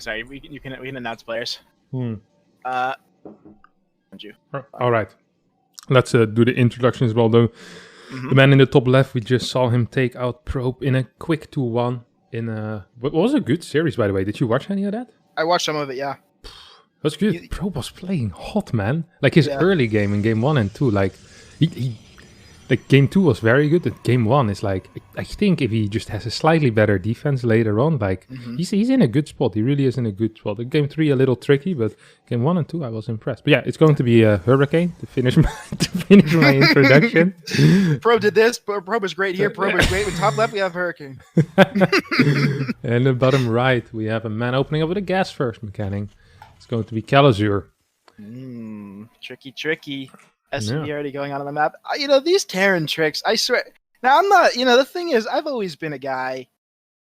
sorry. We can announce players. Hmm. You. All right. Let's do the introductions as well, though. The man in the top left, we just saw him take out Probe in a quick 2-1 in what was a good series, by the way. Did you watch any of that? I watched some of it, yeah. That's good. Probe was playing hot, man. Like his early game in game 1 and 2, like he like game 2 was very good. But game 1 is like, I think if he just has a slightly better defense later on, like he's in a good spot. He really is in a good spot. The game 3 a little tricky, but game 1 and 2 I was impressed. But yeah, it's going to be a Hurricane to finish my introduction. Probe did this. Probe was great here. Probe was great. In top left we have Hurricane. And the bottom right we have a man opening up with a gas first mechanic. It's going to be Kelazhur. Tricky. SCV already going on the map. These Terran tricks, I swear. Now, I'm not, the thing is, I've always been a guy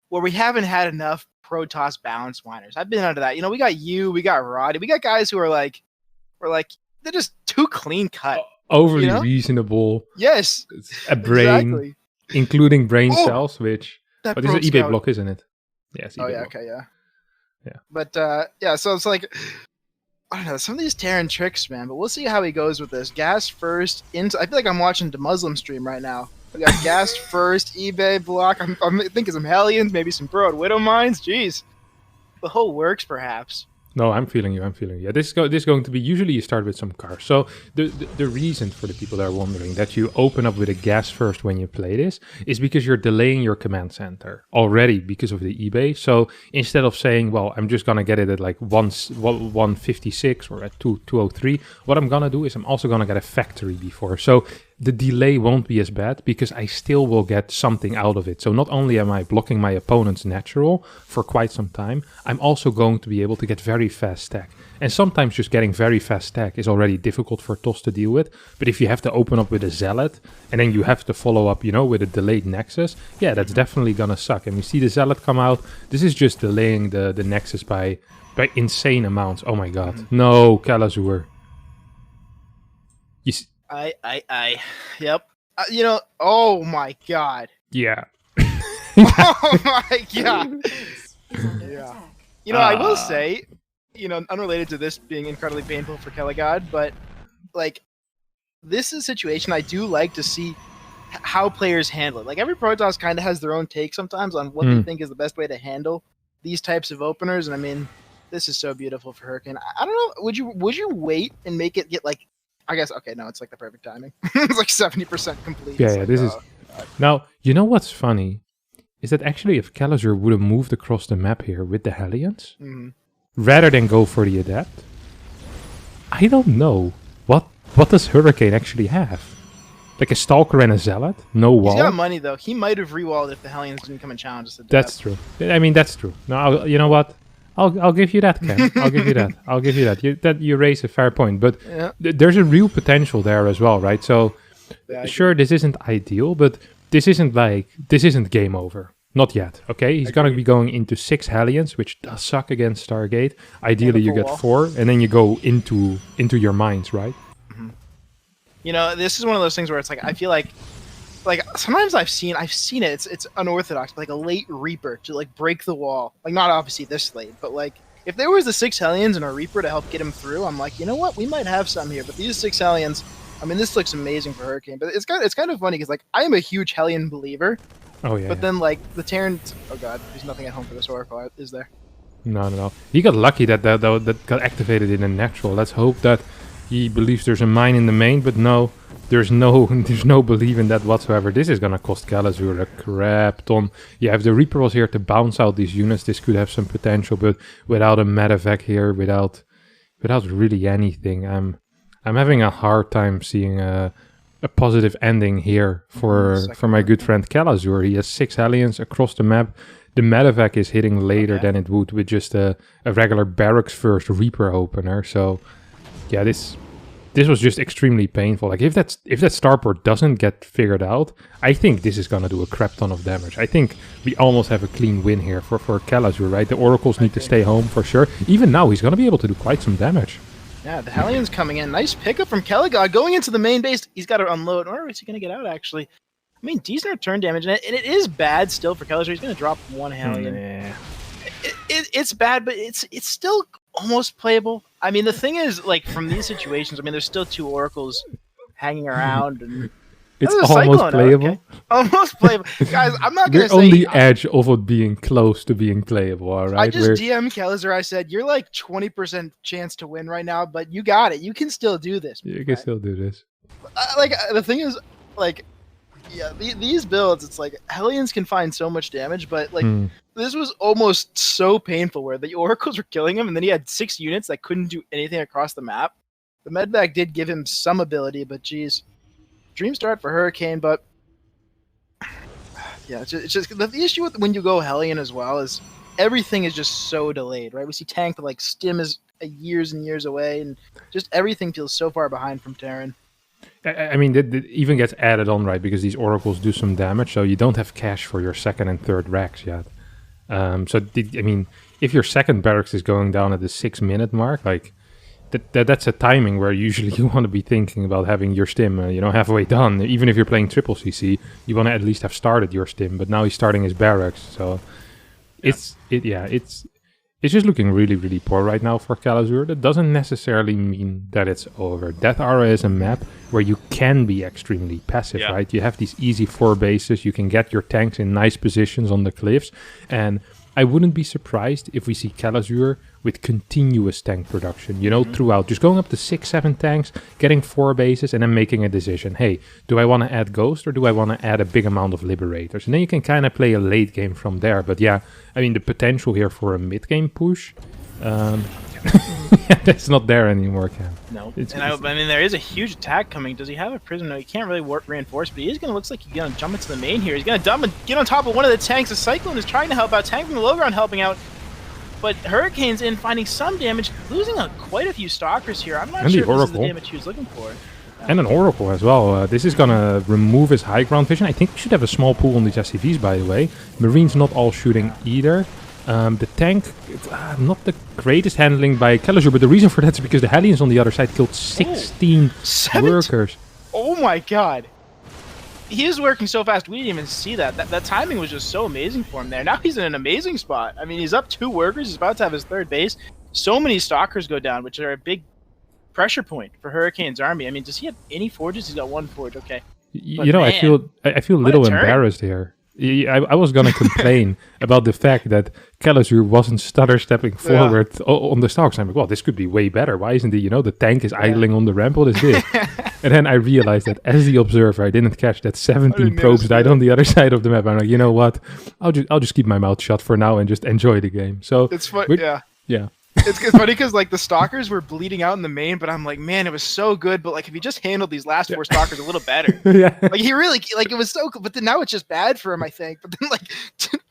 where we haven't had enough Protoss balance whiners. I've been under that. We got you, we got Roddy, we got guys who are they're just too clean cut. Overly reasonable. Yes. A brain, exactly. including brain cells, which... That this is an eBay block, isn't it? Yes. Oh, yeah, block. Okay, yeah. Yeah. But, so it's like... I don't know, some of these Terran tricks, man, but we'll see how he goes with this. Gas first, I feel like I'm watching the Muslim stream right now. We got gas first, eBay block, I'm thinking some Hellions, maybe some Burrowed Widow Mines, jeez. The whole works, perhaps. No, I'm feeling you. Yeah, this is going to be, usually you start with some cars. So the reason for the people that are wondering that you open up with a gas first when you play this is because you're delaying your command center already because of the eBay. So instead of saying, well, I'm just going to get it at like 156 or at 203, what I'm going to do is I'm also going to get a factory before. So the delay won't be as bad because I still will get something out of it. So not only am I blocking my opponent's natural for quite some time, I'm also going to be able to get very fast stack. And sometimes just getting very fast stack is already difficult for TOS to deal with. But if you have to open up with a Zealot and then you have to follow up, with a delayed Nexus, yeah, that's definitely gonna suck. And we see the Zealot come out. This is just delaying the Nexus by insane amounts. Oh my god. No, Kelazhur. Yep. Oh my god. Yeah. Oh my god. Yeah. I will say, unrelated to this being incredibly painful for Kelagod, but like, this is a situation I do like to see how players handle it. Like, every Protoss kind of has their own take sometimes on what they think is the best way to handle these types of openers, and I mean, this is so beautiful for Hurricane. I don't know, would you wait and make it get like, I guess, okay, no, it's like the perfect timing. It's like 70% complete. Yeah, this is... Now, you know what's funny? Is that actually if Kelazhur would have moved across the map here with the Hellions, rather than go for the Adept, I don't know. What does Hurricane actually have? Like a Stalker and a Zealot? No wall? He's got money, though. He might have rewalled if the Hellions didn't come and challenge us. That's true. I mean, that's true. No, you know what? I'll give you that, Ken. I'll give you that. You raise a fair point, but there's a real potential there as well, right? So, sure, this isn't ideal, but this isn't game over. Not yet, okay? He's going to be going into 6 Hellions, which does suck against Stargate. Ideally, you get 4, and then you go into your mines, right? This is one of those things where it's like, I feel like sometimes I've seen it. It's unorthodox, but like a late Reaper to like break the wall. Like, not obviously this late, but like if there was the 6 Hellions and a Reaper to help get him through, I'm like, you know what, we might have some here. But these 6 Hellions, I mean, this looks amazing for Hurricane. But it's kind of funny because like I am a huge Hellion believer. Oh yeah. But then like the Terran, oh god, there's nothing at home for this Oracle, is there? No. He got lucky that got activated in a natural. Let's hope that he believes there's a mine in the main, but no. There's no belief in that whatsoever. This is gonna cost Kelazhur a crap ton. Yeah, if the Reaper was here to bounce out these units, this could have some potential, but without a medevac here, without really anything, I'm having a hard time seeing a positive ending here for my good friend Kelazhur. He has 6 Hellions across the map. The medevac is hitting later than it would with just a regular barracks first Reaper opener. So yeah, this was just extremely painful. Like if that starport doesn't get figured out, I think this is gonna do a crap ton of damage. I think we almost have a clean win here for Kelazhur, right? The Oracles need to stay home for sure. Even now, he's gonna be able to do quite some damage. Yeah, the Hellions coming in. Nice pickup from Kelagod. Going into the main base, he's got to unload. Or is he gonna get out actually? I mean, decent return damage, and it is bad still for Kelazhur. He's gonna drop 1 Hellion. It's bad, but it's still almost playable. I mean, the thing is, like, from these situations, I mean, there's still 2 oracles hanging around, and It's there's a almost Cyclone, playable. okay. Almost playable, guys. I'm not gonna We're say on the edge of it being close to being playable. All right. I just DM Kelazhur. I said, "You're like 20% chance to win right now, but you got it. You can still do this." You can still do this. The thing is, like, yeah, these builds, it's like Hellions can find so much damage, but like this was almost so painful where the oracles were killing him, and then he had 6 units that couldn't do anything across the map. The medvac did give him some ability, but geez, dream start for Hurricane. But yeah, it's just the issue with when you go Hellion as well is everything is just so delayed, right? We see tank, but like Stim is years and years away, and just everything feels so far behind from Terran. I mean, it even gets added on, right? Because these oracles do some damage, so you don't have cash for your 2nd and 3rd racks yet. I mean, if your 2nd barracks is going down at the 6-minute mark, like that's a timing where usually you want to be thinking about having your stim, halfway done. Even if you're playing triple CC, you want to at least have started your stim. But now he's starting his barracks, so it's just looking really, really poor right now for Kelazhur. That doesn't necessarily mean that it's over. Death Aura is a map where you can be extremely passive, right? You have these easy 4 bases. You can get your tanks in nice positions on the cliffs. And I wouldn't be surprised if we see Kelazhur with continuous tank production, throughout. Just going up to 6, 7 tanks, getting 4 bases, and then making a decision. Hey, do I want to add Ghost or do I want to add a big amount of Liberators? And then you can kind of play a late game from there. But yeah, I mean, the potential here for a mid-game push, that's not there anymore, Cam. No. I mean, there is a huge attack coming. Does he have a prism? No, he can't really reinforce, but he is going to looks like he's going to jump into the main here. He's going to get on top of one of the tanks. The Cyclone is trying to help out. Tank from the low ground helping out. But Hurricane's in, finding some damage, losing quite a few Stalkers here. I'm not sure if this is the damage he was looking for. And an Oracle as well. This is going to remove his high ground vision. I think we should have a small pool on these SCVs, by the way. Marine's not all shooting either. The tank, not the greatest handling by Kelazhur, but the reason for that is because the Hellions on the other side killed 16 workers. Oh my god. He is working so fast, we didn't even see that. That timing was just so amazing for him there. Now he's in an amazing spot. I mean, he's up 2 workers, he's about to have his 3rd base. So many Stalkers go down, which are a big pressure point for Hurricane's army. I mean, does he have any forges? He's got 1 forge, okay. But man, I feel a little embarrassed here. I was going to complain about the fact that Kelazhur wasn't stutter-stepping forward on the Stalkers. I'm like, well, this could be way better. Why isn't he, the tank is idling on the ramp? What is this? And then I realized that as the observer, I didn't catch that 17 probes died on the other side of the map. I'm like, you know what? I'll just keep my mouth shut for now and just enjoy the game. So it's fun, yeah. It's funny because like the Stalkers were bleeding out in the main, but I'm like, man, it was so good. But like, if he just handled these last 4 Stalkers a little better, like he really like it was so good. But then now it's just bad for him, I think. But then like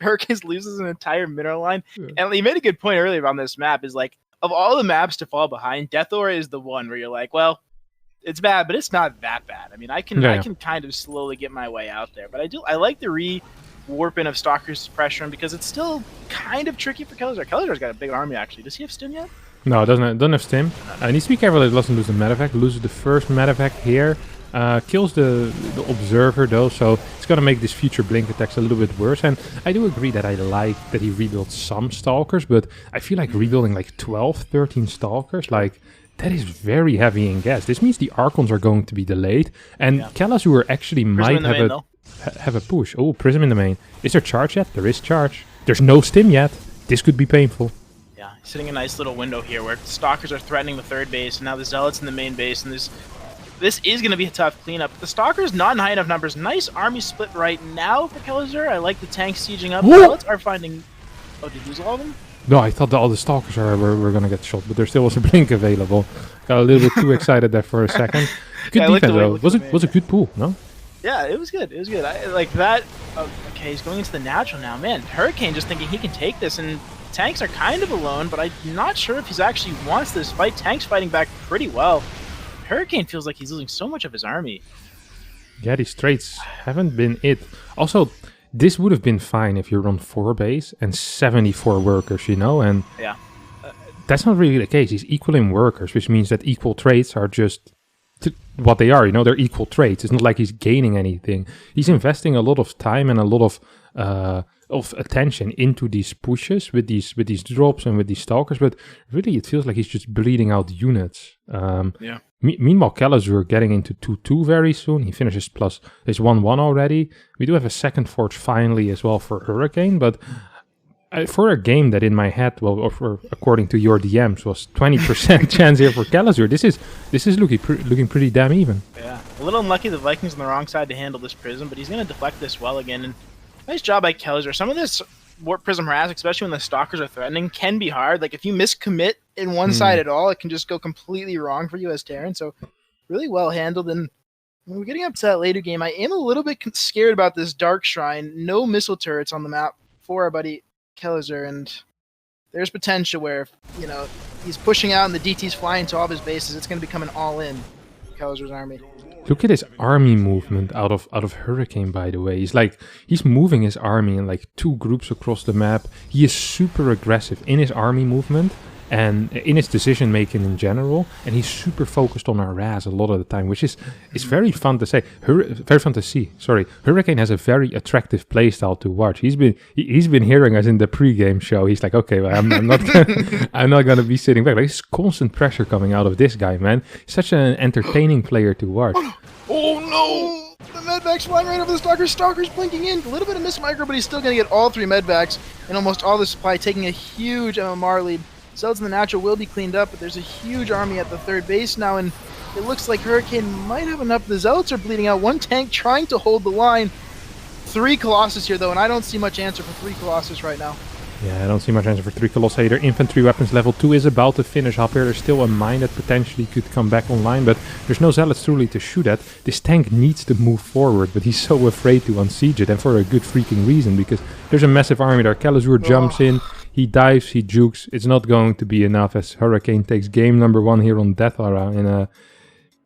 Hurricanes loses an entire mineral line, and he made a good point earlier on this map. Is like of all the maps to fall behind, Death Aura is the one where you're like, well, it's bad, but it's not that bad. I mean, I can kind of slowly get my way out there, but I like the warping of Stalkers to pressure him because it's still kind of tricky for Kelazhur. Kelazhur's got a big army, actually. Does he have Stim yet? No, it doesn't have Stim. He needs to be careful that he doesn't lose the medevac. Loses the first medevac here. Kills the observer, though, so it's going to make this future blink attacks a little bit worse. And I do agree that I like that he rebuilds some Stalkers, but I feel like rebuilding like 12, 13 Stalkers, like, that is very heavy in gas. This means the Archons are going to be delayed, and Kelazhur actually might have a push. Oh, Prism in the main. Is there charge yet? There is charge. There's no Stim yet. This could be painful. Yeah, he's sitting a nice little window here where Stalkers are threatening the 3rd base, and now the Zealots in the main base, and this is going to be a tough cleanup. The Stalkers not in high enough numbers. Nice army split right now for Kelazhur. I like the tanks sieging up. Zealots are finding... Oh, did you lose all of them? No, I thought that all the Stalkers were going to get shot, but there still was a blink available. Got a little bit too excited there for a second. Good defense, though. Was a good pool, no? Yeah, it was good. It was good. I like that. Oh, okay, he's going into the natural now. Man, Hurricane just thinking he can take this, and tanks are kind of alone, but I'm not sure if he's actually wants this fight. Tanks fighting back pretty well. Hurricane feels like he's losing so much of his army. Yeah, these trades haven't been it. Also, this would have been fine if you're on 4 base and 74 workers, and that's not really the case. He's equal in workers, which means that equal trades are just what they are. They're equal trades. It's not like he's gaining anything. He's investing a lot of time and a lot of of attention into these pushes with these drops and with these stalkers, but really it feels like he's just bleeding out units. Meanwhile, Kelazhur getting into 2-2 very soon. He finishes plus his 1-1 already. We do have a second forge finally as well for Hurricane, but for a game that in my head, well, or according to your DMs, was 20% chance here for Kelazhur, this is looking pretty damn even. Yeah, a little unlucky the Vikings on the wrong side to handle this prism, but he's going to deflect this well again. And nice job by Kelazhur. Some of this warp prism harass, especially when the stalkers are threatening, can be hard. Like if you miscommit in one side at all, it can just go completely wrong for you as Terran. So really well handled. And when we're getting up to that later game, I am a little bit scared about this Dark Shrine. No missile turrets on the map for our buddy Kelazhur, and there's potential where, you know, he's pushing out and the DT's flying to all of his bases. It's going to become an all-in Kelazhur's army. Look at his army movement out of Hurricane, by the way. He's moving his army in like 2 groups across the map. He is super aggressive in his army movement and in his decision making in general, and he's super focused on our Raz a lot of the time, which is very fun to say. Very fun to see. Sorry, Hurricane has a very attractive playstyle to watch. He's been hearing us in the pre-game show. He's like, okay, well, I'm not I'm not gonna be sitting back. Like, there's constant pressure coming out of this guy, man. He's such an entertaining player to watch. Oh no! The medvacs flying right over the stalkers. Stalkers blinking in. A little bit of miss micro, but he's still gonna get all 3 medvacs and almost all the supply, taking a huge MMR lead. Zealots in the natural will be cleaned up, but there's a huge army at the 3rd base now, and it looks like Hurricane might have enough. The Zealots are bleeding out. 1 tank trying to hold the line. 3 Colossus here, though, and I don't see much answer for 3 Colossus right now. Yeah, I don't see much answer for 3 Colossi either. Infantry weapons level 2 is about to finish up here. There's still a mine that potentially could come back online, but there's no Zealots truly to shoot at. This tank needs to move forward, but he's so afraid to unsiege it, and for a good freaking reason, because there's a massive army there. Kelazhur jumps in, he dives, he jukes. It's not going to be enough as Hurricane takes game number 1 here on Death Aura in a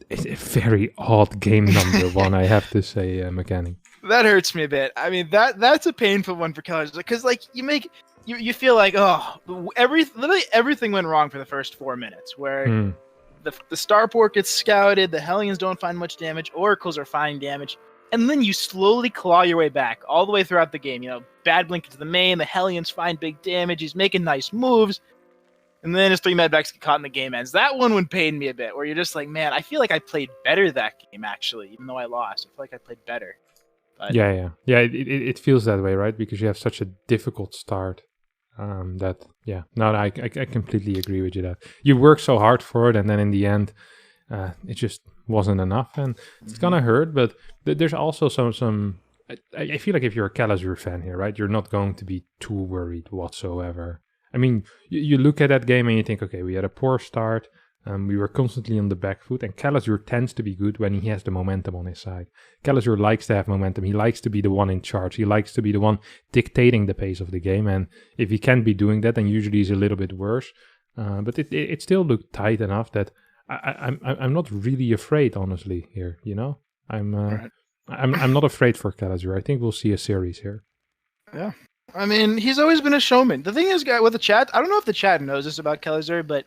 very odd game number 1, I have to say, Mechanic. That hurts me a bit. I mean, that's a painful one for Kelazhur, because like you feel like, oh, literally everything went wrong for the first 4 minutes, where the Starport gets scouted, the Hellions don't find much damage, Oracles are finding damage, and then you slowly claw your way back all the way throughout the game. You know, bad blink into the main, the Hellions find big damage, he's making nice moves, and then his 3 medvacs get caught in the game ends. That one pain me a bit, where you're just like, man, I feel like I played better that game, actually, even though I lost. I feel like I played better. But yeah, it feels that way, right? Because you have such a difficult start. I completely agree with you that you work so hard for it, and then in the end, it just wasn't enough, and it's gonna hurt. But there's also some. I feel like if you're a Kelazhur fan here, right, you're not going to be too worried whatsoever. I mean, you look at that game and you think, okay, we had a poor start. We were constantly on the back foot, and Kelazhur tends to be good when he has the momentum on his side. Kelazhur likes to have momentum. He likes to be the one in charge. He likes to be the one dictating the pace of the game, and if he can't be doing that, then usually he's a little bit worse. But it still looked tight enough that I'm not really afraid, honestly. Here, you know, I'm not afraid for Kelazhur. I think we'll see a series here. Yeah, I mean, he's always been a showman. The thing is, guy, with the chat, I don't know if the chat knows this about Kelazhur, but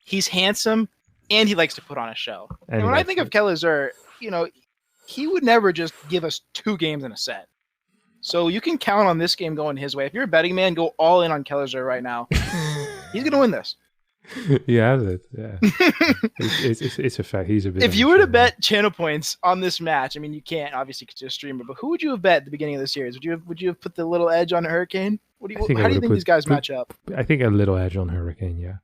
he's handsome, and he likes to put on a show. And when I think of Kelazhur, you know, he would never just give us 2 games in a set. So you can count on this game going his way. If you're a betting man, go all in on Kelazhur right now. He's going to win this. He has it, yeah. it's a fact. He's a bit. If you were to bet channel points on this match, I mean, you can't, obviously, because you're a streamer, but who would you have bet at the beginning of the series? Would you have put the little edge on Hurricane? How do you think these guys match up? I think a little edge on Hurricane, yeah.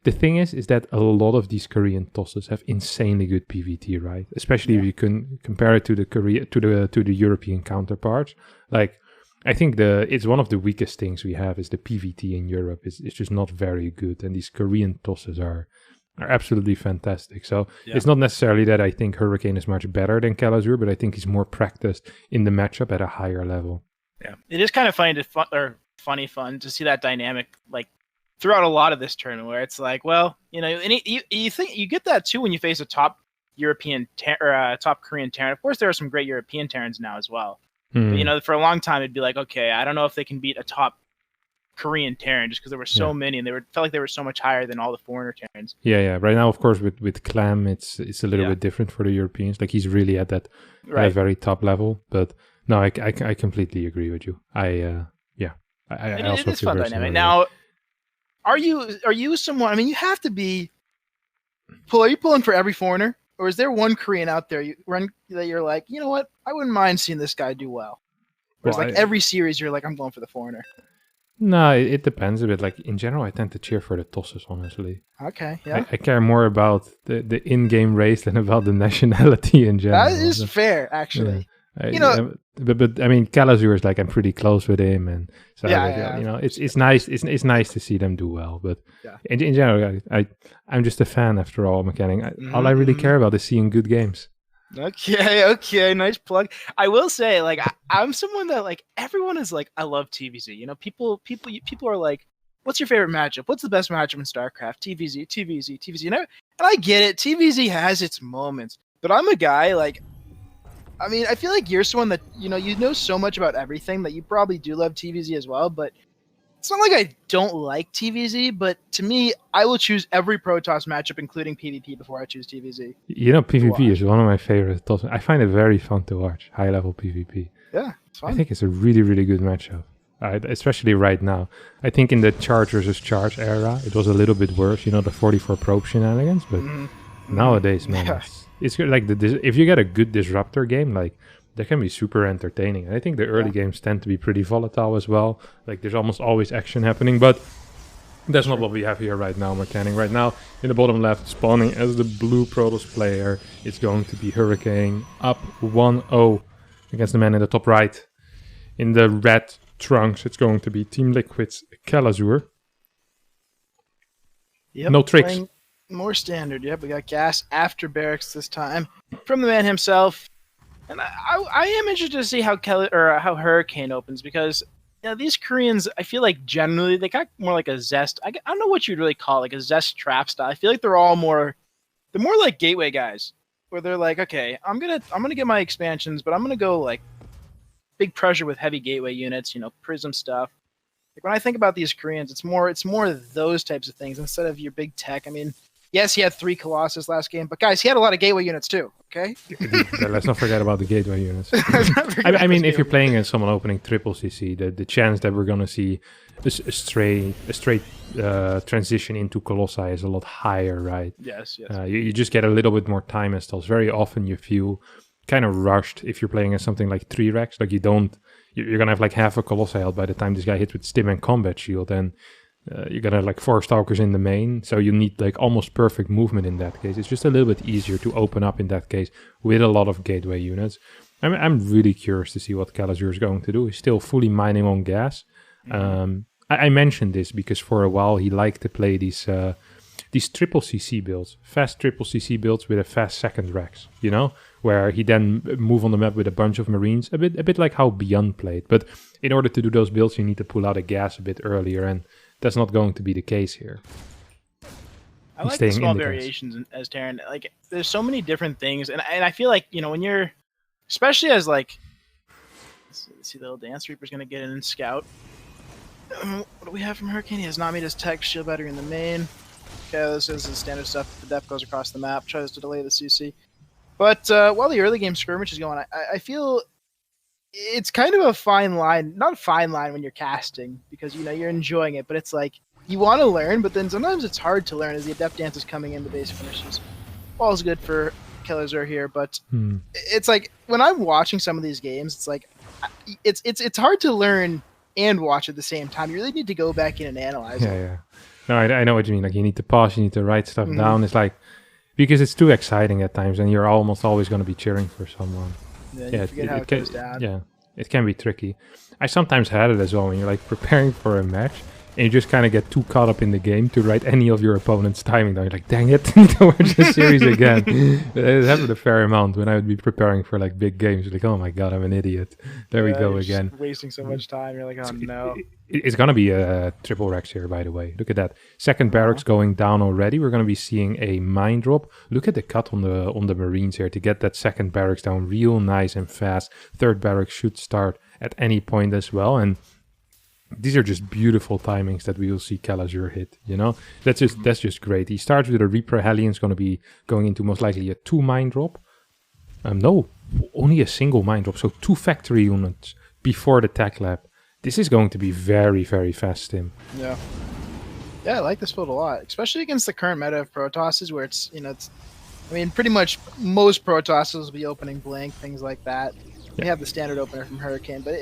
The thing is that a lot of these Korean tosses have insanely good PVT, right? Especially if you can compare it to the European counterparts. Like, I think it's one of the weakest things we have is the PVT in Europe. It's just not very good, and these Korean tosses are absolutely fantastic. So it's not necessarily that I think Hurricane is much better than Kelazhur, but I think he's more practiced in the matchup at a higher level. Yeah, it is kind of funny to see that dynamic, like, throughout a lot of this tournament, where it's like, well, you know, and you think you get that too when you face a top European top Korean Terran. Of course, there are some great European Terrans now as well. But, you know, for a long time, it'd be like, okay, I don't know if they can beat a top Korean Terran just because there were so many, and felt like they were so much higher than all the foreigner Terrans. Yeah. Right now, of course, with Clam, it's a little bit different for the Europeans. Like, he's really at that very top level. But No, I completely agree with you. I It also is feel fun very dynamic. similar. Now, are you someone? I mean, you have to be. Are you pulling for every foreigner, or is there one Korean out there that you're like, you know what? I wouldn't mind seeing this guy do well. Whereas Well, like every series, you're like, I'm going for the foreigner. No, it depends a bit. Like in general, I tend to cheer for the tosses, honestly. Okay, yeah. I care more about the in-game race than about the nationality in general. That is fair, actually. Yeah. But I mean, Kelazhur is like I'm pretty close with him, and so it's nice. It's nice to see them do well. But in general, I'm just a fan after all, mechanic. All I really care about is seeing good games. Okay, nice plug. I will say, like, I'm someone that like everyone is like, I love TVZ. You know, people are like, what's your favorite matchup? What's the best matchup in StarCraft? TVZ. And I get it. TVZ has its moments, but I'm a guy like, I mean, I feel like you're someone that you know so much about everything that you probably do love TVZ as well, but. It's not like I don't like TVZ, but to me, I will choose every Protoss matchup, including PvP, before I choose TVZ. You know, PvP is one of my favorite. I find it very fun to watch, high-level PvP. Yeah, it's fun. I think it's a really, really good matchup, especially right now. I think in the charge versus charge era, it was a little bit worse, you know, the 44 probe shenanigans, but nowadays, man, it's good. Like, if you get a good disruptor game, like, they can be super entertaining. And I think the early games tend to be pretty volatile as well. Like there's almost always action happening, but that's not what we have here right now, mechanic. Right now, in the bottom left, spawning as the blue Protoss player, it's going to be Hurricane up 1-0 against the man in the top right. In the red trunks, it's going to be Team Liquid's Kelazhur. Yep, no tricks. More standard. Yep, we got gas after barracks this time from the man himself. And I am interested to see how how Hurricane opens because these Koreans, I feel like generally they got more like a zest. I don't know what you'd really call it, like a zest trap style. I feel like they're more like gateway guys, where they're like, okay, I'm gonna get my expansions, but I'm gonna go like big pressure with heavy gateway units, Prism stuff. Like when I think about these Koreans, it's more those types of things instead of your big tech. I mean, yes, he had 3 Colossus last game, but guys, he had a lot of gateway units too. Okay. Let's not forget about the gateway units. I mean, if you're playing against someone opening triple CC, the chance that we're gonna see a straight transition into Colossi is a lot higher, right? Yes. You just get a little bit more time installs. Very often you feel kind of rushed if you're playing against something like 3 Rex. Like you're gonna have like half a Colossi out by the time this guy hits with Stim and Combat Shield, and you're gonna have like 4 Stalkers in the main, so you need like almost perfect movement in that case. It's just a little bit easier to open up in that case with a lot of gateway units. I'm really curious to see what Kelazhur is going to do. He's still fully mining on gas. I mentioned this because for a while he liked to play these triple CC builds, fast triple CC builds with a fast second Rex, where he then move on the map with a bunch of Marines, a bit like how Beyond played. But in order to do those builds, you need to pull out a gas a bit earlier, and that's not going to be the case here. I like the small variations as Terran. Like, there's so many different things, and I feel like when you're, especially as like, let's see, the little Dance Reaper's gonna get in and scout. What do we have from Hurricane? He has not made his tech, shield battery in the main. Okay, this is the standard stuff. The depth goes across the map, tries to delay the CC. But while the early game skirmish is going, I feel it's kind of a fine line. Not a fine line when you're casting, because you're enjoying it, but it's like you want to learn, but then sometimes it's hard to learn as the Adept Dance is coming in, the base finishes. All's good for Kelazhur here, but it's like when I'm watching some of these games, it's like it's hard to learn and watch at the same time. You really need to go back in and analyze it. Yeah. No, I know what you mean. Like you need to pause, you need to write stuff down. It's like, because it's too exciting at times, and you're almost always going to be cheering for someone. Yeah, how it goes down. Yeah, it can be tricky. I sometimes had it as well when you're like preparing for a match, and you just kind of get too caught up in the game to write any of your opponent's timing down. You're like, dang it, I need to watch the series again. It happened a fair amount when I would be preparing for like big games. You're like, oh my god, I'm an idiot. There we go again. Just wasting so much time. You're like, oh no. It's going to be a triple Rex here, by the way. Look at that. Second barracks going down already. We're going to be seeing a mine drop. Look at the cut on the Marines here to get that second barracks down real nice and fast. Third barracks should start at any point as well. And these are just beautiful timings that we will see Kelazhur hit, That's just great. He starts with a Reaper Hellion. It's going to be going into most likely a 2 mine drop. No, only a single mine drop, so 2 factory units before the tech lab. This is going to be very, very fast, Tim. Yeah. Yeah, I like this build a lot, especially against the current meta of Protosses, where it's, you know, I mean, pretty much most Protosses will be opening Blink, things like that. We have the standard opener from Hurricane, but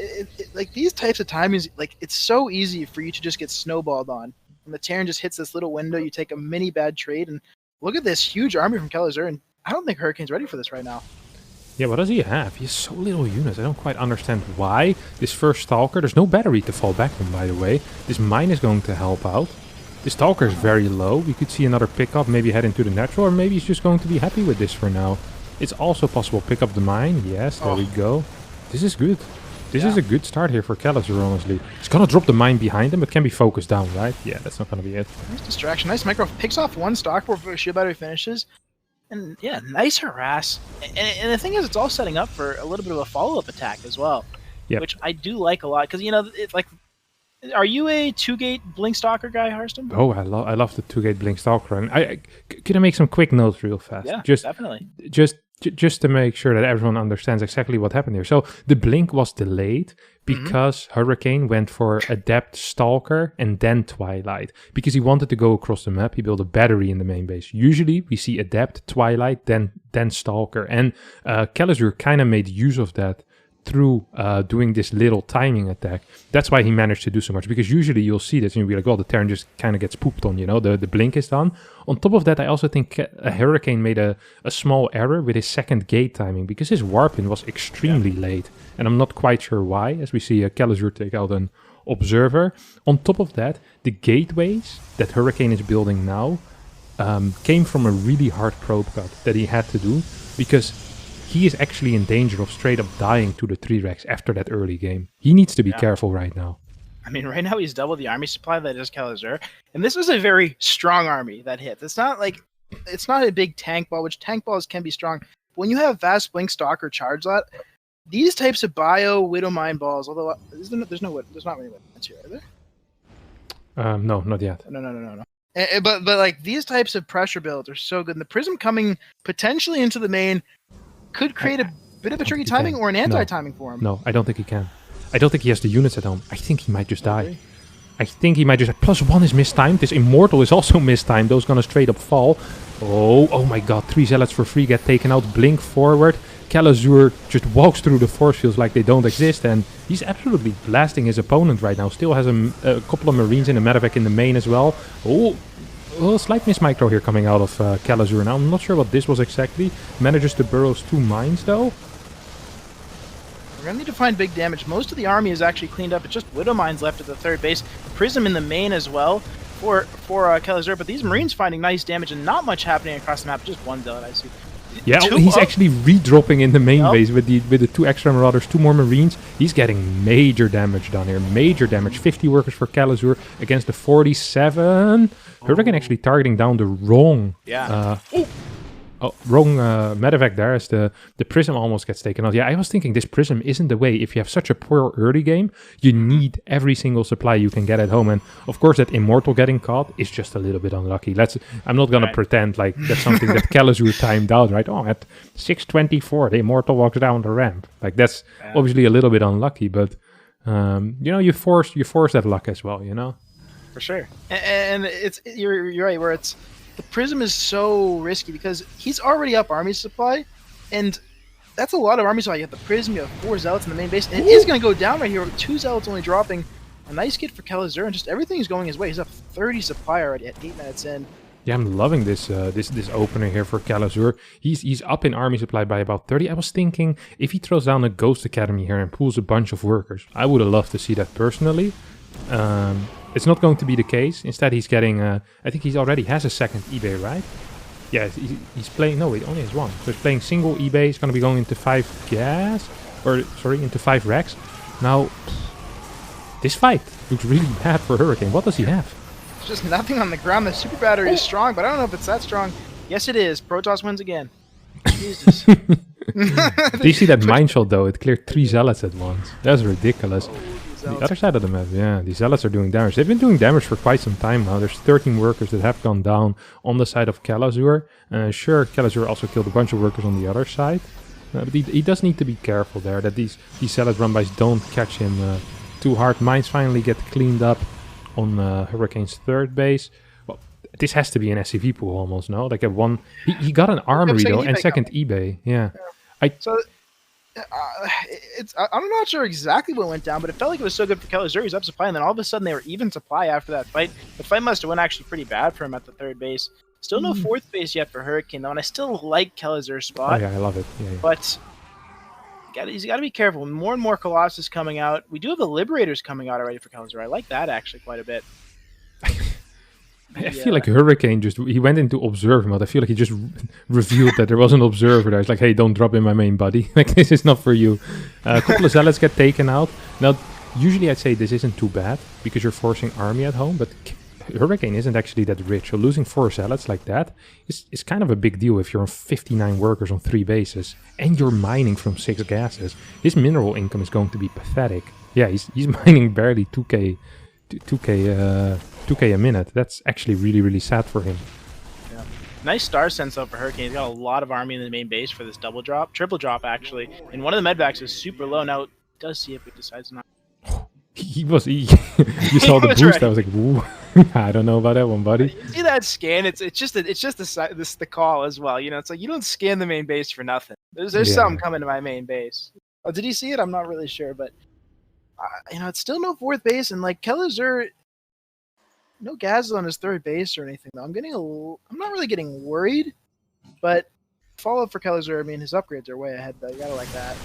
like these types of timings, like it's so easy for you to just get snowballed on. When the Terran just hits this little window, you take a mini bad trade, and look at this huge army from Kelazhur, and I don't think Hurricane's ready for this right now. Yeah, what does he have? He has so little units. I don't quite understand why. This first Stalker, there's no battery to fall back on, by the way. This mine is going to help out. This Stalker is very low. We could see another pickup, maybe head into the natural, or maybe he's just going to be happy with this for now. It's also possible pick up the mine. Yes, there we go. This is good. This is a good start here for Kelazhur, honestly. He's gonna drop the mine behind him, but can be focused down, right? Yeah, that's not gonna be it. Nice distraction. Nice micro. Picks off one stock before shield battery finishes. And yeah, nice harass. And the thing is, it's all setting up for a little bit of a follow-up attack as well. Yep. Which I do like a lot. Because, you know, it's like... Are you a 2-gate Blink Stalker guy, Harston? Oh, I love the 2-gate Blink Stalker. And could I make some quick notes real fast? Yeah, definitely. Just to make sure that everyone understands exactly what happened here. So the Blink was delayed because Hurricane went for Adept, Stalker, and then Twilight. Because he wanted to go across the map, he built a battery in the main base. Usually we see Adept, Twilight, then Stalker. And Kelazhur kind of made use of that through doing this little timing attack. That's why he managed to do so much, because usually you'll see this and you'll be like, well, the Terran just kind of gets pooped on, you know, the blink is done. On top of that, I also think a Hurricane made a small error with his second gate timing, because his warp-in was extremely late, and I'm not quite sure why, as we see Kelazhur take out an observer. On top of that, the gateways that Hurricane is building now came from a really hard probe cut that he had to do, because he is actually in danger of straight up dying to the 3-Rex after that early game. He needs to be careful right now. I mean, right now he's double the army supply that is Kelazhur, and this was a very strong army that hit. It's not like, it's not a big tank ball, which tank balls can be strong. When you have Vast Blink Stalker Charge Lot, these types of Bio Widow Mine balls, although there's not many weapons here, are there? No, not yet. No. But like these types of pressure builds are so good. And the Prism coming potentially into the main could create a bit of a tricky timing or an anti-timing for him. No, I don't think he can. I don't think he has the units at home. I think he might just die. I think he might just... +1 is mistimed. This Immortal is also mistimed. Those gonna straight up fall. Oh my god. 3 Zealots for free get taken out. Blink forward. Kelazhur just walks through the force fields like they don't exist. And he's absolutely blasting his opponent right now. Still has a couple of Marines in the medevac in the main as well. Oh, slight miss micro here coming out of Kelazhur now. I'm not sure what this was exactly. Manages to burrows 2 mines though. We're going to need to find big damage. Most of the army is actually cleaned up. It's just Widow Mines left at the 3rd base. Prism in the main as well for Kelazhur. But these Marines finding nice damage and not much happening across the map. Just 1 zealot, I see. Yeah, he's actually redropping in the main base with the 2 extra Marauders, 2 more Marines. He's getting major damage down here. Major damage. 50 workers for Kelazhur against the 47. Hurricane actually targeting down the wrong... wrong medevac there as the Prism almost gets taken out. Yeah, I was thinking this Prism isn't the way. If you have such a poor early game, you need every single supply you can get at home. And of course that Immortal getting caught is just a little bit unlucky. I'm not going to pretend like that's something that Kelazhur timed out, right? Oh, at 6:24, the Immortal walks down the ramp. Like that's obviously a little bit unlucky, but you know, you force that luck as well, you know? For sure. And you're right, where it's... The Prism is so risky because he's already up army supply, and that's a lot of army supply. You have the Prism, you have 4 Zealots in the main base, and it is going to go down right here with 2 Zealots only dropping. A nice get for Kelazhur, and just everything is going his way. He's up 30 supply already at 8 minutes in. Yeah, I'm loving this this opener here for Kelazhur. He's up in army supply by about 30. I was thinking if he throws down a Ghost Academy here and pulls a bunch of workers, I would have loved to see that personally. It's not going to be the case. Instead, he's getting... I think he already has a second eBay, right? Yeah, he's playing... No, he only has 1. So he's playing single eBay. He's going to be going into 5 gas. Or, sorry, into 5 Rex. Now, this fight looks really bad for Hurricane. What does he have? There's just nothing on the ground. The super battery is strong, but I don't know if it's that strong. Yes, it is. Protoss wins again. Jesus. Do you see that mine shot, though? It cleared 3 Zealots at once. That's ridiculous. The other side of the map, yeah, the Zealots are doing damage. They've been doing damage for quite some time now. There's 13 workers that have gone down on the side of Kelazhur. Sure, Kelazhur also killed a bunch of workers on the other side. But he does need to be careful there that these zealot run-bys don't catch him too hard. Mines finally get cleaned up on Hurricane's third base. Well, this has to be an SCV pool almost, no? Like a one... He got an armory, though, and second eBay. Yeah. I'm not sure exactly what went down, but it felt like it was so good for Kelazhur. He's up supply, and then all of a sudden they were even supply after that fight. The fight must have went actually pretty bad for him at the third base. Still no fourth base yet for Hurricane, though, and I still like Kelazhur's spot. Oh, yeah, I love it. Yeah. But he's got to be careful. More and more Colossus coming out. We do have the Liberators coming out already for Kelazhur. I like that actually quite a bit. I feel like Hurricane he went into observer mode. I feel like he just revealed that there was an observer there. It's like, hey, don't drop in my main, buddy. Like, this is not for you. A couple of zealots get taken out. Now, usually I'd say this isn't too bad because you're forcing army at home, but Hurricane isn't actually that rich. So losing 4 zealots like that is kind of a big deal if you're on 59 workers on 3 bases and you're mining from 6 gases. His mineral income is going to be pathetic. Yeah, he's mining barely 2k a minute. That's actually really, really sad for him. Yeah. Nice star sense though for Hurricane. He's got a lot of army in the main base for this triple drop actually. And one of the medvacs is super low. Now it does see if it decides not. You saw the boost. Right. I was like, ooh, I don't know about that one, buddy. You see that scan? It's just the call as well. You know, it's like you don't scan the main base for nothing. There's something coming to my main base. Oh, did he see it? I'm not really sure, but it's still no fourth base, and like Kelazhur, no gas on his third base or anything. Though I'm not really getting worried, but follow up for Kelazhur. I mean, his upgrades are way ahead though. You gotta like that.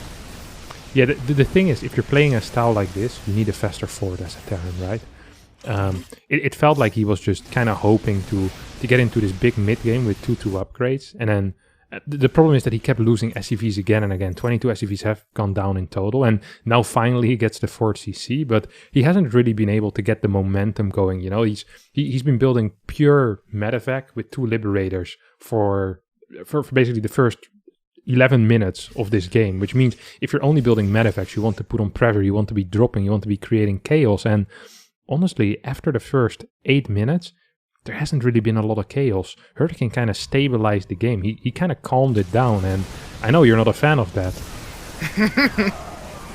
Yeah, the thing is, if you're playing a style like this, you need a faster forward as a Terran, right? It felt like he was just kind of hoping to get into this big mid game with 2-2 upgrades, and then the problem is that he kept losing SCVs again and again. 22 SCVs have gone down in total, and now finally he gets the 4th CC, but he hasn't really been able to get the momentum going. You know, he's been building pure medevac with 2 liberators for basically the first 11 minutes of this game, which means if you're only building medevacs, you want to put on pressure, you want to be dropping, you want to be creating chaos, and honestly, after the first 8 minutes, there hasn't really been a lot of chaos. Hurricane kind of stabilized the game. He kind of calmed it down, and I know you're not a fan of that.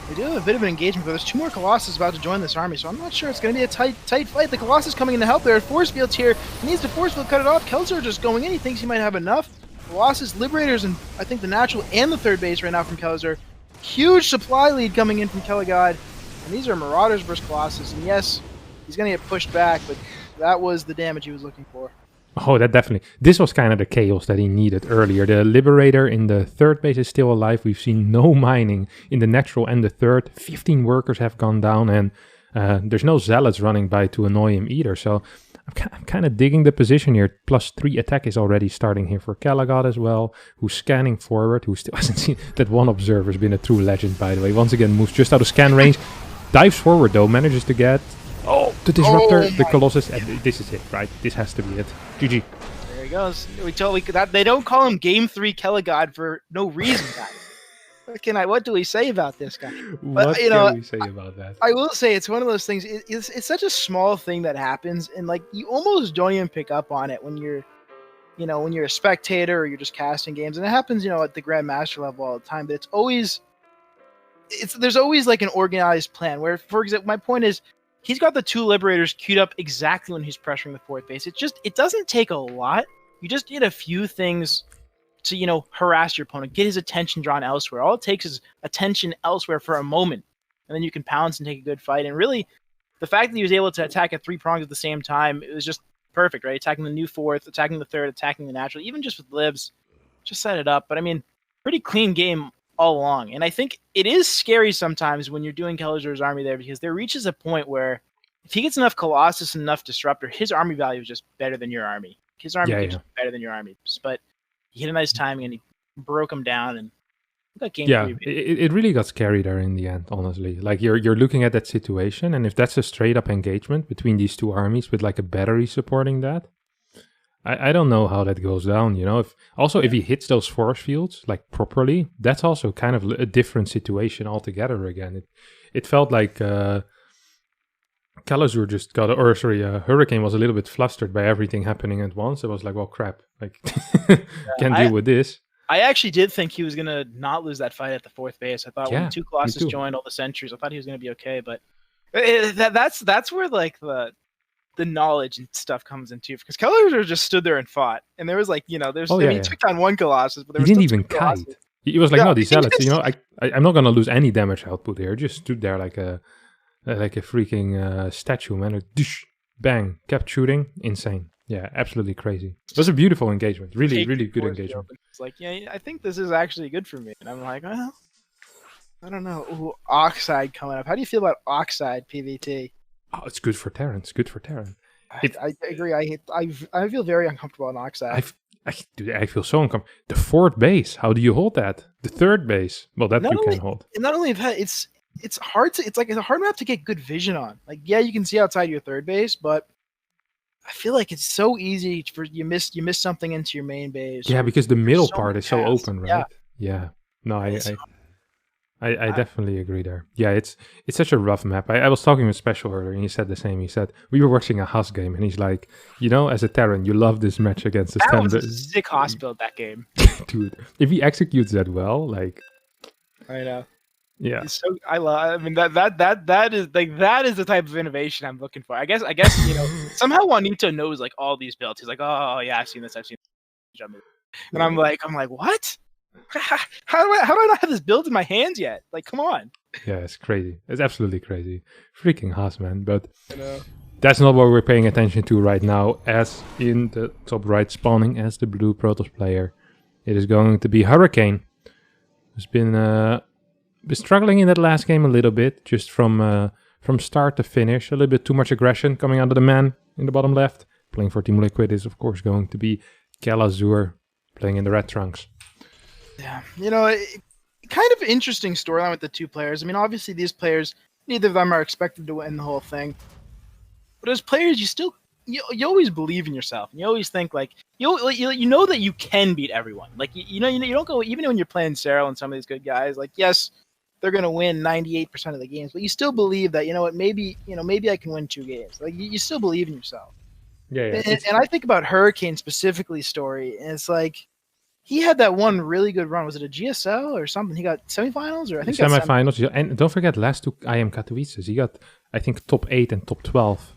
We do have a bit of an engagement, but there's 2 more Colossus about to join this army, so I'm not sure it's going to be a tight fight. The Colossus coming in to help there. Force Field's here. He needs to force field cut it off. Kelazhur just going in. He thinks he might have enough. Colossus, Liberators, and I think the natural and the third base right now from Kelazhur. Huge supply lead coming in from Kelagod. And these are Marauders versus Colossus. And yes, he's going to get pushed back, but that was the damage he was looking for. Oh, that definitely. This was kind of the chaos that he needed earlier. The Liberator in the third base is still alive. We've seen no mining in the natural and the third. 15 workers have gone down, and there's no zealots running by to annoy him either. So I'm kind of digging the position here. +3 attack is already starting here for Kelagod as well, who's scanning forward, who still hasn't seen that one observer's been a true legend, by the way. Once again, moves just out of scan range. Dives forward, though, manages to get the Disruptor, the Colossus, and this is it, right? This has to be it. GG. There he goes. They don't call him Game 3 Kelagod for no reason, guys. What do we say about this guy? What can we say about that? I will say it's one of those things. It's such a small thing that happens, and like you almost don't even pick up on it when you're a spectator or you're just casting games, and it happens, at the Grandmaster level all the time. But there's always like an organized plan. Where, for example, my point is, he's got the 2 Liberators queued up exactly when he's pressuring the 4th base. It doesn't take a lot. You just need a few things to, harass your opponent, get his attention drawn elsewhere. All it takes is attention elsewhere for a moment, and then you can pounce and take a good fight. And really, the fact that he was able to attack at 3 prongs at the same time, it was just perfect, right? Attacking the new 4th, attacking the 3rd, attacking the natural, even just with libs, just set it up. But I mean, pretty clean game all along. And I think it is scary sometimes when you're doing Kelazhur's army there, because there reaches a point where if he gets enough Colossus and enough Disruptor, his army value is just better than your army. His army is better than your army. But he hit a nice timing and he broke him down, and got game 3. It really got scary there in the end, honestly. Like you're looking at that situation, and if that's a straight up engagement between these 2 armies with like a battery supporting that, I don't know how that goes down, If he hits those force fields like properly, that's also kind of a different situation altogether again. It felt like Kelazhur just Hurricane was a little bit flustered by everything happening at once. It was like, well, crap, like can't deal with this. I actually did think he was gonna not lose that fight at the 4th base. I thought when 2 Colossus joined all the sentries, I thought he was gonna be okay. But that's where like the knowledge and stuff comes into, because Kelazhur just stood there and fought, and there was like, he took down 1 Colossus, but there was didn't even kite. He was like, no, these zealots, I'm not gonna lose any damage output here. Just stood there like a freaking statue, man. Like, dish, bang, kept shooting, insane. Yeah, absolutely crazy. It was a beautiful engagement, really good engagement. It's like, I think this is actually good for me, and I'm like, well, I don't know. Ooh, Oxide coming up. How do you feel about Oxide PvT? Oh, it's good for Terran. I agree. I feel very uncomfortable on Oxide. I feel so uncomfortable. The 4th base, how do you hold that? The 3rd base, well, that you can hold. And not only that, it's hard to. It's a hard map to get good vision on. Like, yeah, you can see outside your 3rd base, but I feel like it's so easy for you miss something into your main base. Yeah, because the middle part is so open, right? Yeah. No, I definitely agree there. Yeah, it's such a rough map. I was talking with Special earlier, and he said the same. He said, we were watching a Husk game, and he's like, as a Terran, you love this match against the That was a sick Husk build, that game. Dude, if he executes that well, like... I know. Yeah. I mean, that is the type of innovation I'm looking for. I guess somehow Juanito knows like all these builds. He's like, oh yeah, I've seen this. And I'm like, what? How do I not have this build in my hands yet? Like, come on. Yeah, it's crazy. It's absolutely crazy. Freaking Haas, man. But that's not what we're paying attention to right now. As in the top right, spawning as the blue Protoss player, it is going to be Hurricane. Who's been struggling in that last game a little bit, just from start to finish. A little bit too much aggression coming out of the man in the bottom left. Playing for Team Liquid is, of course, going to be Kelazhur, playing in the red trunks. Yeah, kind of interesting storyline with the 2 players. I mean, obviously these players, neither of them are expected to win the whole thing. But as players, you always believe in yourself, and you always think like you know that you can beat everyone. Like you don't go, even when you're playing Cyril and some of these good guys. Like, yes, they're gonna win 98% of the games, but you still believe that maybe I can win 2 games. Like you still believe in yourself. Yeah. And I think about Hurricane specifically story, and it's like, he had that one really good run. Was it a GSL or something? He got semifinals, or I think semifinals. And don't forget, last 2 IEM Katowice, he got, I think, top 8 and top 12.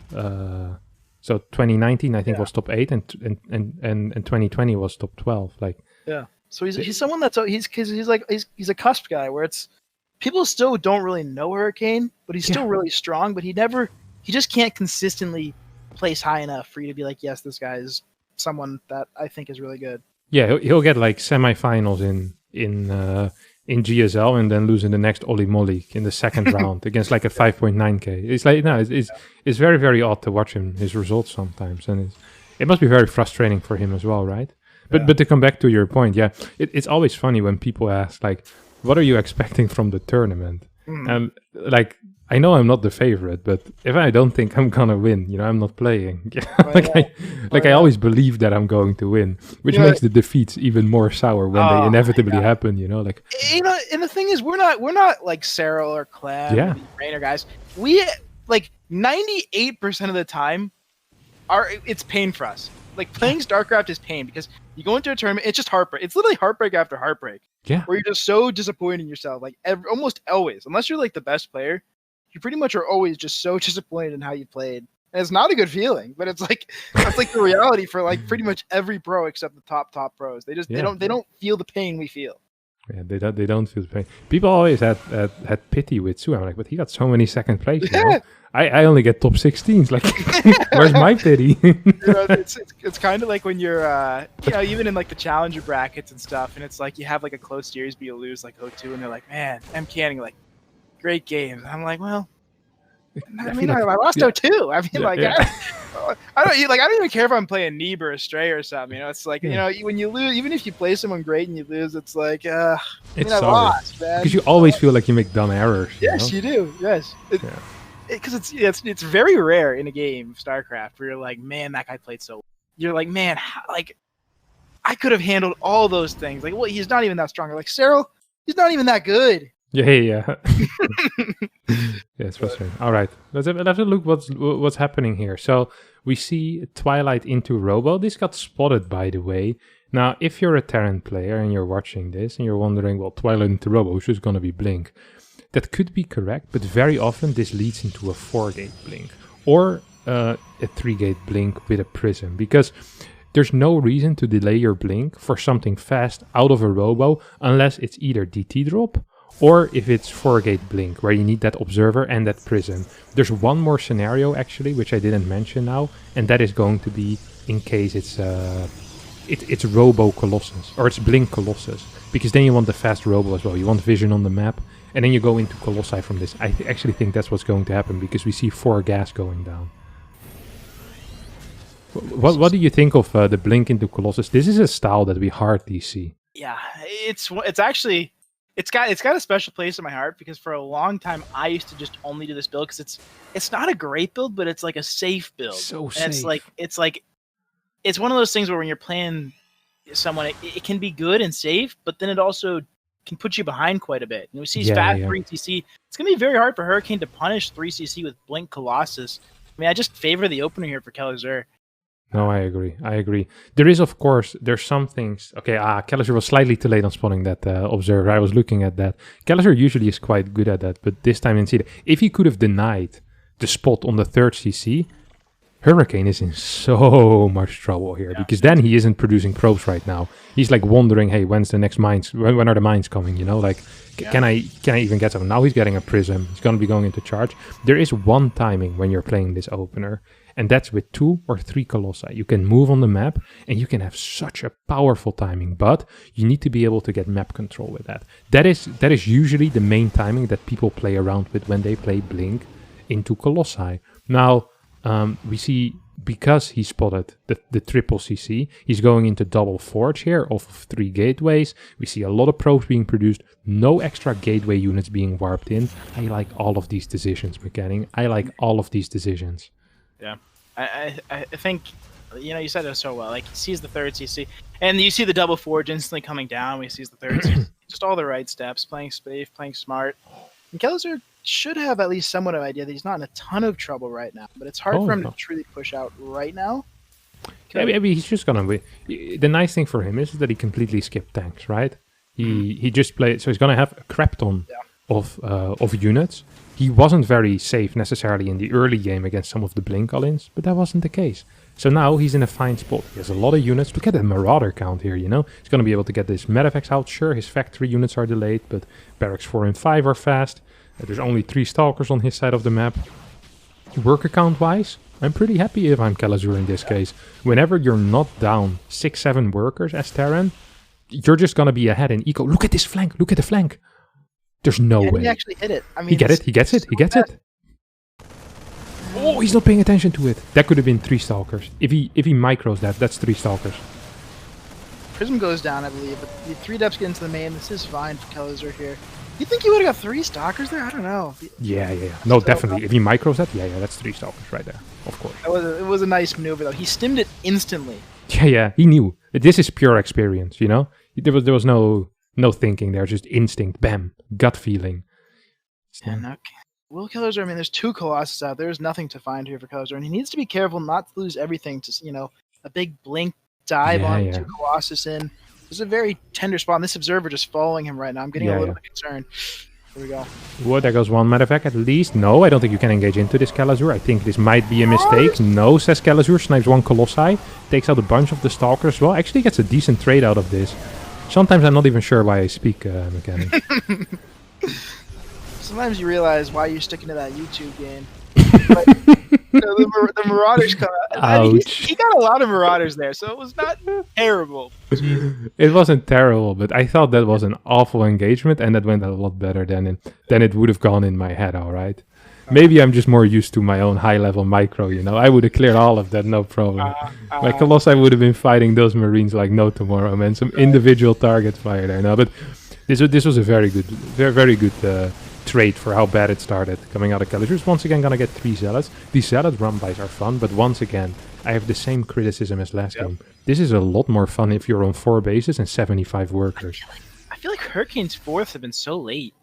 So 2019, I think, was top 8, and 2020 was top 12. Like, yeah. So he's someone that's he's a cusp guy where it's people still don't really know Hurricane, but he's still really strong. But he just can't consistently place high enough for you to be like, yes, this guy is someone that I think is really good. Yeah, he'll get like semifinals in GSL and then lose in the next Oli Molly in the second round against like a 5.9k. It's like it's very, very odd to watch his results sometimes, and it must be very frustrating for him as well, right? But to come back to your point, it's always funny when people ask like, what are you expecting from the tournament? And like, I know I'm not the favorite, but if I don't think I'm gonna win, I'm not playing. I always believe that I'm going to win, which makes the defeats even more sour when they inevitably happen. Like, and the thing is, we're not like Cyril or Clem, or the Rainer guys. We like 98% of the time it's pain for us. Like, playing StarCraft is pain because you go into a tournament, it's just heartbreak. It's literally heartbreak after heartbreak. Yeah, where you're just so disappointed in yourself. Like almost always, unless you're like the best player, you pretty much are always just so disappointed in how you played. And it's not a good feeling, but it's like that's like the reality for like pretty much every pro except the top pros. They just they don't feel the pain we feel. Yeah, they don't feel the pain. People always had pity with Sue. I'm like, but he got so many second place. I only get top 16s. Like, where's my pity? It's kind of like when you're even in like the challenger brackets and stuff, and it's like you have like a close series, but you lose like 0-2, and they're like, man, I'm canning like great games. I'm like, well, I lost 0-2. I mean, I don't even care if I'm playing Neeb or Astray or something. It's like, when you lose, even if you play someone great and you lose, it's like, I lost, man. Because you always feel like you make dumb errors. Yes, you do. Yes. Because it's very rare in a game of StarCraft where you're like, man, that guy played so well. You're like, man, I could have handled all those things. Like, well, he's not even that strong. Like, Cyril, he's not even that good. Yeah. Yeah, it's frustrating. All right, let's have a look what's happening here. So we see Twilight into Robo. This got spotted, by the way. Now, if you're a Terran player and you're watching this and you're wondering, well, Twilight into Robo, who's just going to be Blink? That could be correct, but very often this leads into a 4-gate Blink or a 3-gate Blink with a Prism, because there's no reason to delay your Blink for something fast out of a Robo unless it's either DT drop or if it's 4-gate Blink, where you need that Observer and that Prism. There's one more scenario, actually, which I didn't mention now, and that is going to be in case it's Robo Colossus, or it's Blink Colossus, because then you want the fast Robo as well. You want vision on the map, and then you go into Colossi from this. I actually think that's what's going to happen, because we see 4 gas going down. What do you think of the Blink into Colossus? This is a style that we hardly see. Yeah, it's actually... It's got a special place in my heart, because for a long time I used to just only do this build because it's not a great build, but it's like a safe build. So safe. And it's one of those things where when you're playing someone, it can be good and safe, but then it also can put you behind quite a bit. We see fast 3cc. It's gonna be very hard for Hurricane to punish 3cc with Blink Colossus. I mean, I just favor the opener here for Kelazhur. No, I agree. There is, of course, there's some things... Okay, Kelazhur was slightly too late on spawning that Observer. I was looking at that. Kelazhur usually is quite good at that, but this time in CC, if he could have denied the spot on the 3rd CC, Hurricane is in so much trouble here, because then he isn't producing probes right now. He's like wondering, hey, when's the next mines? When are the mines coming? You know, like, can I even get some? Now he's getting a Prism. He's going to be going into charge. There is one timing when you're playing this opener, and that's with 2 or 3 Colossi. You can move on the map, and you can have such a powerful timing, but you need to be able to get map control with that. That is usually the main timing that people play around with when they play Blink into Colossi. Now, we see, because he spotted the triple CC, he's going into double forge here off of 3 gateways. We see a lot of probes being produced, no extra gateway units being warped in. I like all of these decisions, McCanning. I like all of these decisions. Yeah, I think, you said it so well. Like, he sees the 3rd CC, and you see the double forge instantly coming down. He sees the 3rd CC. Just all the right steps, playing safe, playing smart. And Kelazhur should have at least somewhat of an idea that he's not in a ton of trouble right now, but it's hard for him to truly push out right now. Yeah, I mean, he's just gonna win. The nice thing for him is that he completely skipped tanks, right? He just played, so he's gonna have a crap ton of units. He wasn't very safe necessarily in the early game against some of the Blink all-ins, but that wasn't the case. So now he's in a fine spot. He has a lot of units. Look at the Marauder count here, He's going to be able to get this Medevacs out. Sure, his factory units are delayed, but Barracks 4 and 5 are fast. There's only 3 Stalkers on his side of the map. Worker count-wise, I'm pretty happy if I'm Kelazhur in this case. Whenever you're not down 6-7 workers as Terran, you're just going to be ahead in eco. Look at this flank. Look at the flank. There's no way. He actually hit it. I mean, he gets it. Oh, he's not paying attention to it. That could have been 3 Stalkers. If he micros that's 3 Stalkers. Prism goes down, I believe, but the 3 depths get into the main. This is fine for Kelazhur here. You think he would have got 3 Stalkers there? I don't know. Yeah. No, definitely. If he micros that, that's 3 Stalkers right there. Of course. It was a nice maneuver, though. He stimmed it instantly. Yeah. He knew. This is pure experience, There was no thinking there, just instinct. Bam. Gut feeling. And okay. Will Kelazhur, I mean, there's 2 Colossus out there. There's nothing to find here for Kelazhur, and he needs to be careful not to lose everything to, a big Blink dive on 2 Colossus in. This is a very tender spot, and this Observer just following him right now. I'm getting a little bit concerned. Here we go. Whoa, there goes 1 Medevac at least. No, I don't think you can engage into this Kelazhur. I think this might be a mistake. No, says Kelazhur. Snipes 1 Colossi. Takes out a bunch of the Stalkers as well. Actually gets a decent trade out of this. Sometimes I'm not even sure why I speak, Mechanic. Sometimes you realize why you're sticking to that YouTube game. But, the Marauders come out. I mean, he got a lot of Marauders there, so it was not terrible. It wasn't terrible, but I thought that was an awful engagement, and that went a lot better than it would have gone in my head, all right? Maybe I'm just more used to my own high-level micro, I would have cleared all of that, no problem. My Colossi would have been fighting those Marines like no tomorrow, man. Some individual target fire there now, but this was a very good, very good trade for how bad it started coming out of Kelazhur. Once again gonna get 3 Zealots. These Zealot run-bys are fun, but once again, I have the same criticism as last game. This is a lot more fun if you're on 4 bases and 75 workers. I feel like Hurricane's 4th have been so late.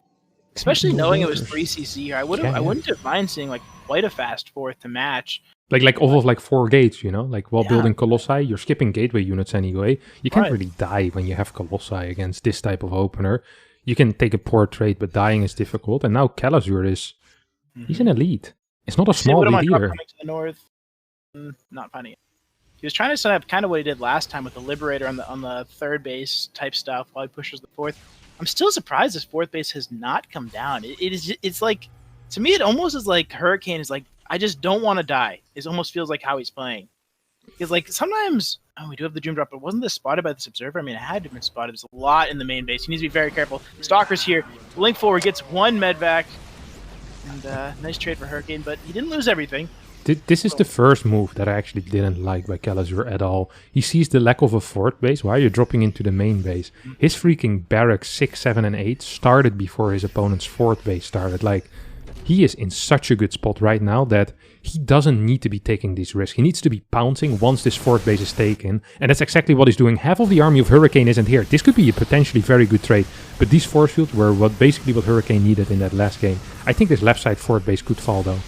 Especially knowing it was 3cc here, I wouldn't have mind seeing like quite a fast fourth to match. Like off of like 4 gates, you know? Like while building Colossi, you're skipping gateway units anyway. You can't really die when you have Colossi against this type of opener. You can take a poor trade, but dying is difficult. And now Kelazhur is... He's an elite. It's not a small lead either. Coming to the north, not finding it. He was trying to set up kind of what he did last time with the Liberator on the third base type stuff while he pushes the fourth. I'm still surprised this fourth base has not come down. It's like, to me, it almost is like Hurricane is like, I just don't want to die. It almost feels like how he's playing. Because like sometimes, we do have the Doom Drop, but wasn't this spotted by this Observer? I mean, it had to have been spotted. There's a lot in the main base. He needs to be very careful. Stalker's here. Link forward gets one medvac. And nice trade for Hurricane, but he didn't lose everything. This is the first move that I actually didn't like by Kelazhur at all. He sees the lack of a fourth base. Why are you dropping into the main base? His freaking barracks 6, 7, and 8 started before his opponent's fourth base started. Like, he is in such a good spot right now that he doesn't need to be taking these risks. He needs to be pouncing once this fourth base is taken. And that's exactly what he's doing. Half of the army of Hurricane isn't here. This could be a potentially very good trade. But these force fields were basically what Hurricane needed in that last game. I think this left side fourth base could fall though.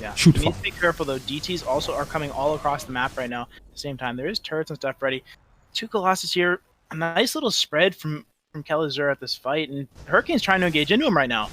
Yeah, should you fall. Need to be careful though. DTs also are coming all across the map right now. At the same time, there is turrets and stuff ready. 2 Colossus here. A nice little spread from Kelazhur at this fight. And Hurricane's trying to engage into him right now.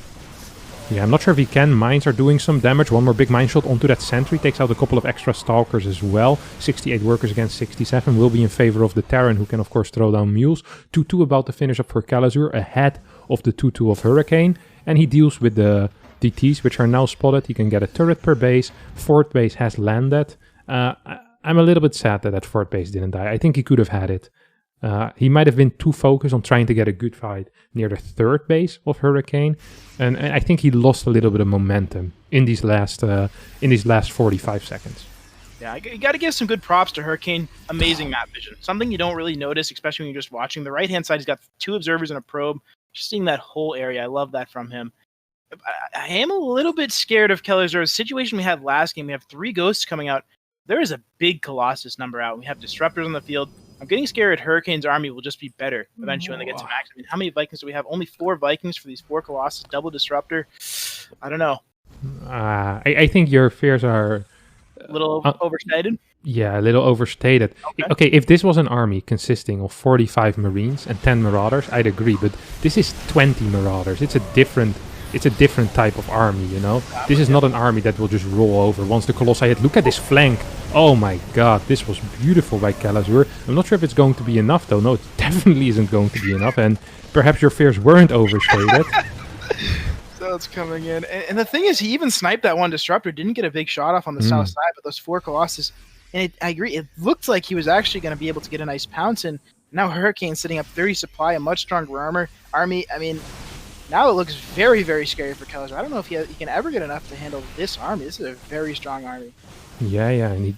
Yeah, I'm not sure if he can. Mines are doing some damage. One more big mine shot onto that sentry. Takes out a couple of extra stalkers as well. 68 workers against 67. Will be in favor of the Terran, who can of course throw down mules. 2-2 about to finish up for Kelazhur, ahead of the 2-2 of Hurricane. And he deals with the DTs, which are now spotted. He can get a turret per base. Fourth base has landed. I'm a little bit sad that that fourth base didn't die. I think he could have had it. He might have been too focused on trying to get a good fight near the third base of Hurricane, and I think he lost a little bit of momentum in these last 45 seconds. Yeah, you got to give some good props to Hurricane. Amazing map vision, something you don't really notice, especially when you're just watching. The right hand side, he's got 2 observers and a probe, just seeing that whole area. I love that from him. I am a little bit scared of Kelazhur's situation we had last game. We have 3 ghosts coming out. There is a big Colossus number out. We have disruptors on the field. I'm getting scared Hurricane's army will just be better eventually when they get to max. I mean, how many Vikings do we have? Only 4 Vikings for these 4 Colossus, double disruptor. I don't know. I think your fears are a little overstated. Yeah, a little overstated. Okay, if this was an army consisting of 45 Marines and 10 Marauders, I'd agree. But this is 20 Marauders. It's a different type of army, you know? This is not an army that will just roll over once the Colossi hit. Look at this flank. Oh my god, this was beautiful by Kelazhur. I'm not sure if it's going to be enough though. No, it definitely isn't going to be enough. And perhaps your fears weren't overstated. So it's coming in. And the thing is, he even sniped that one disruptor. Didn't get a big shot off on the south side, but those 4 Colossus. And I agree, it looked like he was actually going to be able to get a nice pounce in. Now Hurricane sitting up 30 supply, a much stronger army. I mean, now it looks very, very scary for Kelazhur. I don't know if he can ever get enough to handle this army. This is a very strong army. Yeah, and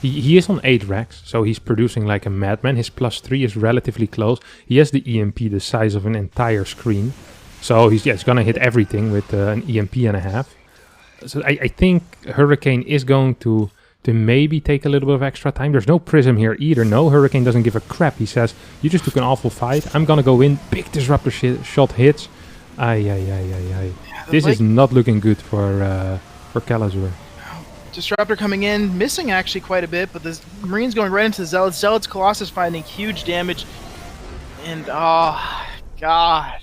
he is on 8 racks, so he's producing like a madman. His +3 is relatively close. He has the EMP the size of an entire screen. So he's going to hit everything with an EMP and a half. So I think Hurricane is going to maybe take a little bit of extra time. There's no Prism here either. No, Hurricane doesn't give a crap. He says, you just took an awful fight. I'm going to go in. Big disruptor shot hits. Yeah, this is not looking good for Kelazhur. Disruptor coming in, missing actually quite a bit, but the Marines going right into the Zealots. Zealots Colossus finding huge damage. And, oh, God.